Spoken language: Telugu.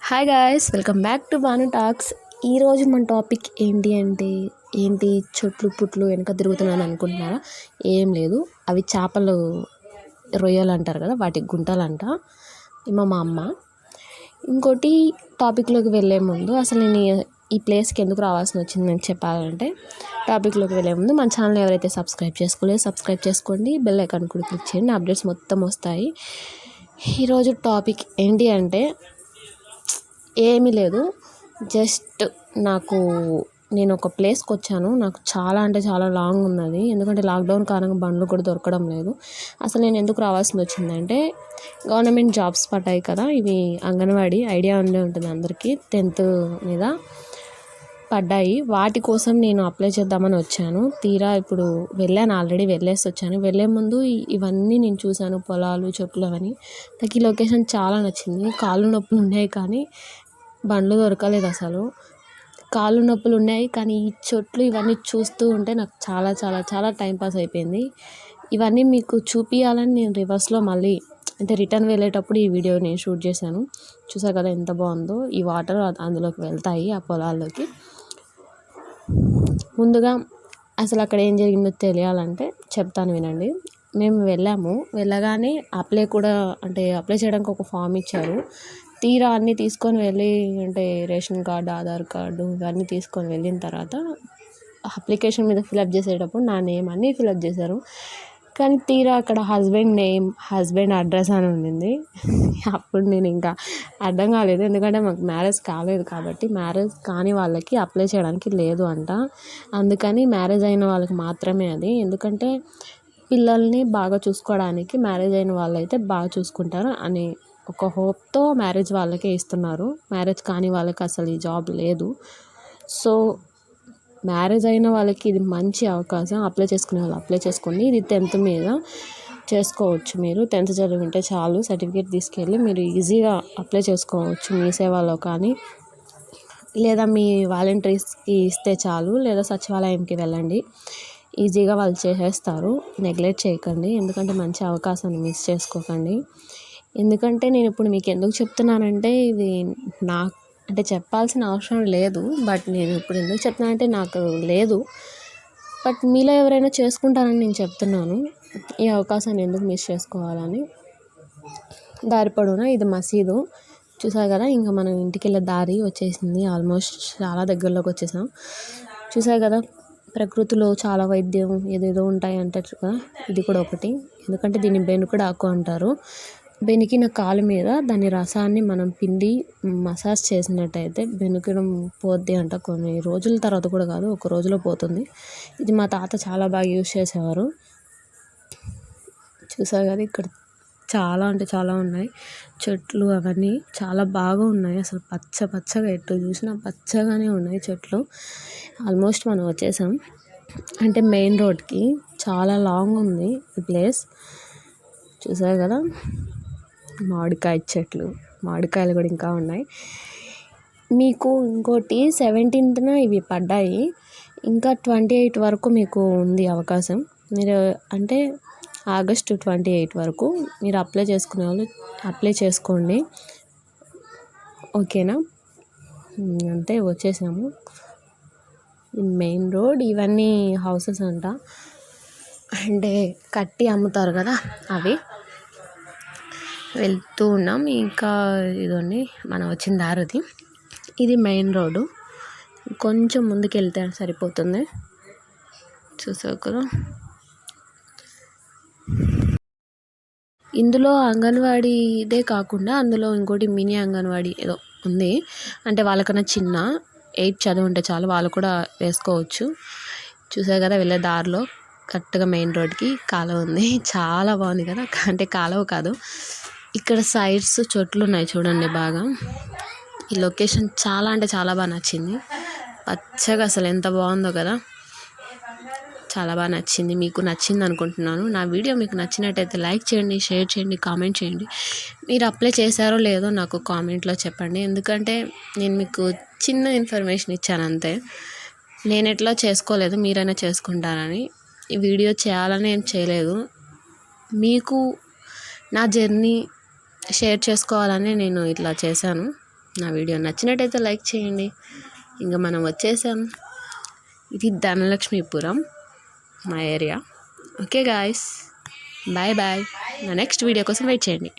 Hi guys, welcome back to Banu talks. ఈరోజు మన టాపిక్ ఏంటి చెట్లు పుట్లు వెనక తిరుగుతున్నాను అనుకుంటున్నారా? ఏం లేదు, అవి చేపలు రొయ్యలు అంటారు కదా, వాటి గుంటలంట. మా అమ్మ. ఇంకోటి, టాపిక్లోకి వెళ్ళే ముందు అసలు నేను ఈ ప్లేస్కి ఎందుకు రావాల్సి వచ్చింది నేను చెప్పాలంటే, టాపిక్లోకి వెళ్ళే ముందు మన ఛానల్ ఎవరైతే సబ్స్క్రైబ్ చేసుకోండి, బెల్ ఐకాన్ కూడా క్లిక్ చేయండి, అప్డేట్స్ మొత్తం వస్తాయి. ఈరోజు టాపిక్ ఏంటి అంటే ఏమీ లేదు, జస్ట్ నేను ఒక ప్లేస్కి వచ్చాను. నాకు చాలా అంటే చాలా లాంగ్ ఉన్నది, ఎందుకంటే లాక్డౌన్ కారణంగా బండ్లు కూడా దొరకడం లేదు. అసలు నేను ఎందుకు రావాల్సి వచ్చిందంటే, గవర్నమెంట్ జాబ్స్ పడ్డాయి కదా, ఇవి అంగన్వాడీ ఐడియా ఉండే ఉంటుంది అందరికీ, 10th మీద పడ్డాయి. వాటి కోసం నేను అప్లై చేద్దామని వచ్చాను. తీరా ఇప్పుడు వెళ్ళాను, ఆల్రెడీ వెళ్ళేసి వచ్చాను. వెళ్ళే ముందు ఇవన్నీ నేను చూశాను, పొలాలు చెట్లు అవన్నీ. నాకు ఈ లొకేషన్ చాలా నచ్చింది. కాళ్ళు నొప్పులు ఉన్నాయి కానీ బండ్లు దొరకలేదు. అసలు కాళ్ళు నొప్పులు ఉన్నాయి కానీ ఈ చెట్లు ఇవన్నీ చూస్తూ ఉంటే నాకు చాలా చాలా చాలా టైంపాస్ అయిపోయింది. ఇవన్నీ మీకు చూపించాలని నేను రివర్స్లో మళ్ళీ అంటే రిటర్న్ వెళ్ళేటప్పుడు ఈ వీడియో నేను షూట్ చేశాను. చూసారు కదా ఎంత బాగుందో. ఈ వాటర్ అందులోకి వెళ్తాయి, ఆ పొలాల్లోకి. ముందుగా అసలు అక్కడ ఏం జరిగిందో తెలియాలంటే చెప్తాను, వినండి. మేము వెళ్ళగానే అప్లై చేయడానికి ఒక ఫామ్ ఇచ్చారు. తీరా అన్నీ తీసుకొని వెళ్ళి, అంటే రేషన్ కార్డు, ఆధార్ కార్డు ఇవన్నీ తీసుకొని వెళ్ళిన తర్వాత అప్లికేషన్ మీద ఫిలప్ చేసేటప్పుడు నా నేమ్ అన్నీ ఫిలప్ చేశారు. కానీ తీరా అక్కడ హస్బెండ్ నేమ్, హస్బెండ్ అడ్రస్ అని ఉండింది. అప్పుడు నేను ఇంకా అర్థం కాలేదు, ఎందుకంటే మాకు మ్యారేజ్ కాలేదు కాబట్టి. మ్యారేజ్ కాని వాళ్ళకి అప్లై చేయడానికి లేదు అంట. అందుకని మ్యారేజ్ అయిన వాళ్ళకి మాత్రమే అది. ఎందుకంటే పిల్లల్ని బాగా చూసుకోవడానికి మ్యారేజ్ అయిన వాళ్ళైతే బాగా చూసుకుంటారు అని ఒక హోప్తో మ్యారేజ్ వాళ్ళకే ఇస్తున్నారు. మ్యారేజ్ కాని వాళ్ళకి అసలు ఈ జాబ్ లేదు. సో మ్యారేజ్ అయిన వాళ్ళకి ఇది మంచి అవకాశం. అప్లై చేసుకునే వాళ్ళు అప్లై చేసుకోండి. ఇది 10th మీద చేసుకోవచ్చు. మీరు 10th చదివింటే చాలు, సర్టిఫికేట్ తీసుకెళ్ళి మీరు ఈజీగా అప్లై చేసుకోవచ్చు. మీ సేవలో కానీ, లేదా మీ వాలంటీర్స్కి ఇస్తే చాలు, లేదా సచివాలయంకి వెళ్ళండి, ఈజీగా వాళ్ళు చేసేస్తారు. నెగ్లెక్ట్ చేయకండి, ఎందుకంటే మంచి అవకాశాన్ని మిస్ చేసుకోకండి. ఎందుకంటే నేను ఇప్పుడు మీకు ఎందుకు చెప్తున్నానంటే, ఇది అంటే చెప్పాల్సిన అవసరం లేదు, బట్ నేను ఇప్పుడు ఎందుకు చెప్తున్నానంటే నాకు లేదు, బట్ మీలో ఎవరైనా చేసుకుంటారని నేను చెప్తున్నాను. ఈ అవకాశాన్ని ఎందుకు మిస్ చేసుకోవాలని. దారి పొడవునా ఇది మసీదు, చూసారు కదా. ఇంకా మనం ఇంటికి వెళ్ళే దారి వచ్చేసింది, ఆల్మోస్ట్ చాలా దగ్గరలోకి వచ్చేసాం. చూసారు కదా, ప్రకృతిలో చాలా వైద్యం ఏదేదో ఉంటాయి అంటారు కదా, ఇది కూడా ఒకటి. ఎందుకంటే దీన్ని బెనుకుడాకు అంటారు. బెనికిన కాలు మీద దాని రసాన్ని మనం పిండి మసాజ్ చేసినట్టయితే బెనుకడం పోద్ది అంట. కొన్ని రోజుల తర్వాత కూడా కాదు, ఒక రోజులో పోతుంది. ఇది మా తాత చాలా బాగా యూజ్ చేసేవారు. చూసారు కదా, ఇక్కడ చాలా అంటే చాలా ఉన్నాయి చెట్లు, అవన్నీ చాలా బాగా ఉన్నాయి. అసలు పచ్చగా ఎటు చూసినా పచ్చగానే ఉన్నాయి చెట్లు. ఆల్మోస్ట్ మనం వచ్చేసాం, అంటే మెయిన్ రోడ్కి చాలా లాంగ్ ఉంది ఈ ప్లేస్. చూసారు కదా, మామిడికాయ చెట్లు, మామిడికాయలు కూడా ఇంకా ఉన్నాయి. మీకు ఇంకోటి 17th ఇవి పడ్డాయి, ఇంకా 28 వరకు మీకు ఉంది అవకాశం. మీరు అంటే ఆగస్టు 28 వరకు మీరు అప్లై చేసుకునే వాళ్ళు అప్లై చేసుకోండి, ఓకేనా. అంటే వచ్చేసాము. మెయిన్ రోడ్, ఇవన్నీ హౌసెస్ అంట, అంటే కట్టి అమ్ముతారు కదా అవి. వెళ్తూ ఉన్నాం. ఇంకా ఇదండి మనం వచ్చిన దారిది, ఇది మెయిన్ రోడ్డు. కొంచెం ముందుకు వెళ్తే సరిపోతుంది. చూసావు కదా, ఇందులో అంగన్వాడీ ఇదే కాకుండా అందులో ఇంకోటి మినీ అంగన్వాడీ ఏదో ఉంది. అంటే వాళ్ళకన్నా చిన్న 8 చదువు ఉంటే చాలు, వాళ్ళు కూడా వేసుకోవచ్చు. చూసారు కదా, వెళ్ళే దారిలో కరెక్ట్గా మెయిన్ రోడ్కి కాలువ ఉంది. చాలా బాగుంది కదా, అంటే కాలువ కాదు, ఇక్కడ సైడ్స్ చెట్లు ఉన్నాయి చూడండి బాగా. ఈ లొకేషన్ చాలా అంటే చాలా బాగా నచ్చింది, పచ్చగా అసలు ఎంత బాగుందో కదా, చాలా బాగా నచ్చింది. మీకు నచ్చింది అనుకుంటున్నాను. నా వీడియో మీకు నచ్చినట్టయితే లైక్ చేయండి, షేర్ చేయండి, కామెంట్ చేయండి. మీరు అప్లై చేశారో లేదో నాకు కామెంట్లో చెప్పండి, ఎందుకంటే నేను మీకు చిన్న ఇన్ఫర్మేషన్ ఇచ్చాను అంతే. నేను ఎట్లా చేసుకోలేదు, మీరైనా చేసుకుంటారని. ఈ వీడియో చేయాలని ఏం చేయలేదు, మీకు నా జర్నీ షేర్ చేసుకోవాలని నేను ఇట్లా చేశాను. నా వీడియో నచ్చినట్టయితే లైక్ చేయండి. ఇంకా మనం వచ్చేసాం. ఇది ధనలక్ష్మీపురం మా area. Okay guys, bye bye. నా నెక్స్ట్ వీడియో కోసం వెయిట్ చేయండి.